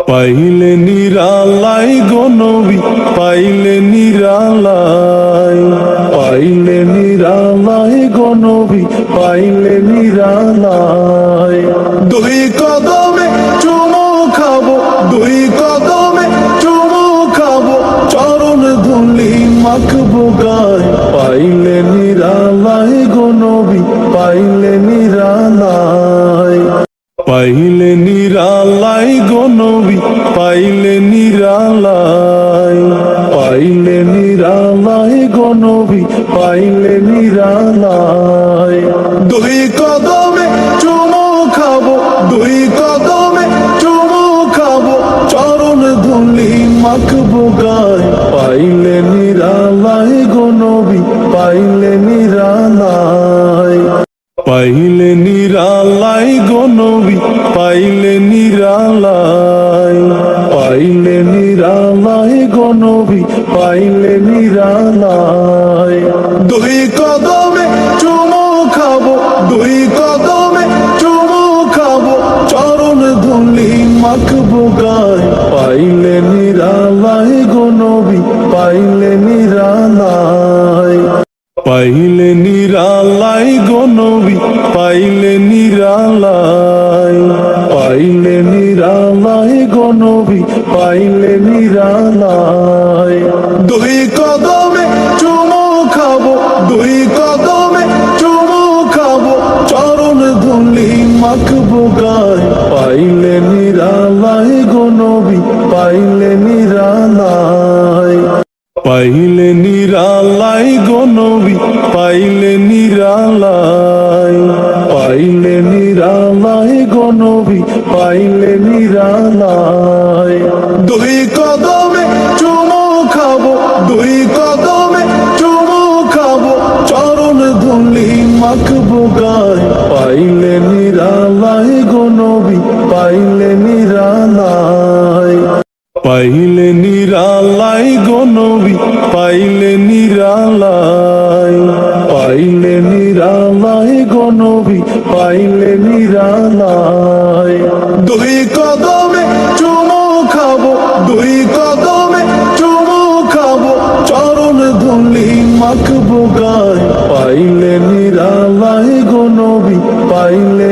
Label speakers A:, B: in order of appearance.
A: পাইলে নিরালাই গো নবী, পাইলে নিরালাই, পাইলে নিরালাই গো নবী, পাইলে নিরালাই। দুই কদমে চুমু খাবো, দুই কদমে চুমু খাবো, চরণ ধুলি মাখবো গায়। পাইলে নিরালাই গো নবী, পাইলে নিরালাই, পাইলে নিরালাই গো নবী, পাইলে নিরালাই, পাইলে নিরালাই গো নবী, পাইলে নিরালাই। দুই কদমে চুমু খাবো, দুই কদমে চুমু খাবো, চরণ ধুলি মাখবো গায়। পাইলে নিরালাই গো নবী, পাইলে নিরালাই, পাইলে নিরালাই গো নবী, পাইলে নিরালাই, পাইলে নিরালাই গো নবী, পাইলে নিরালাই। দুই কদমে চুমু খাবো, দুই কদমে চুমু খাবো, চরণ ধুলি মাখবো গায়। পাইলে নিরালাই গো নবী, পাইলে নিরালাই, পাইলে নিরালাই গো নবী, পাইলে নিরালাই, পাইলে নিরালাই গো নবী, পাইলে নিরালাই। দুই কদমে চুমু খাবো, দুই কদমে চুমু খাবো, চরণ ধুলি মাখবো গায়। পাইলে নিরালাই গো নবী, পাইলে নিরালাই, পাইলে নিরালাই গো নবী, পাইলে নিরালাই, পাইলে নিরালাই গো নবী, পাইলে নিরালাই। দুই কদমে চুমু খাবো, দুই কদমে চুমু খাবো, চরণ ধুলি মাখবো গায়। পাইলে নিরালাই গো নবী, পাইলে নিরালাই, পাইলে নিরালাই গো নবী, পাইলে নিরালাই, পাইলে নিরালাই গো নবী, পাইলে নিরালাই। দুই কদমে চুমু খাবো, দুই কদমে চুমু খাবো, চরণ ধুলি মাখবো গায়। পাইলে নিরালাই গো নবী, পাইলে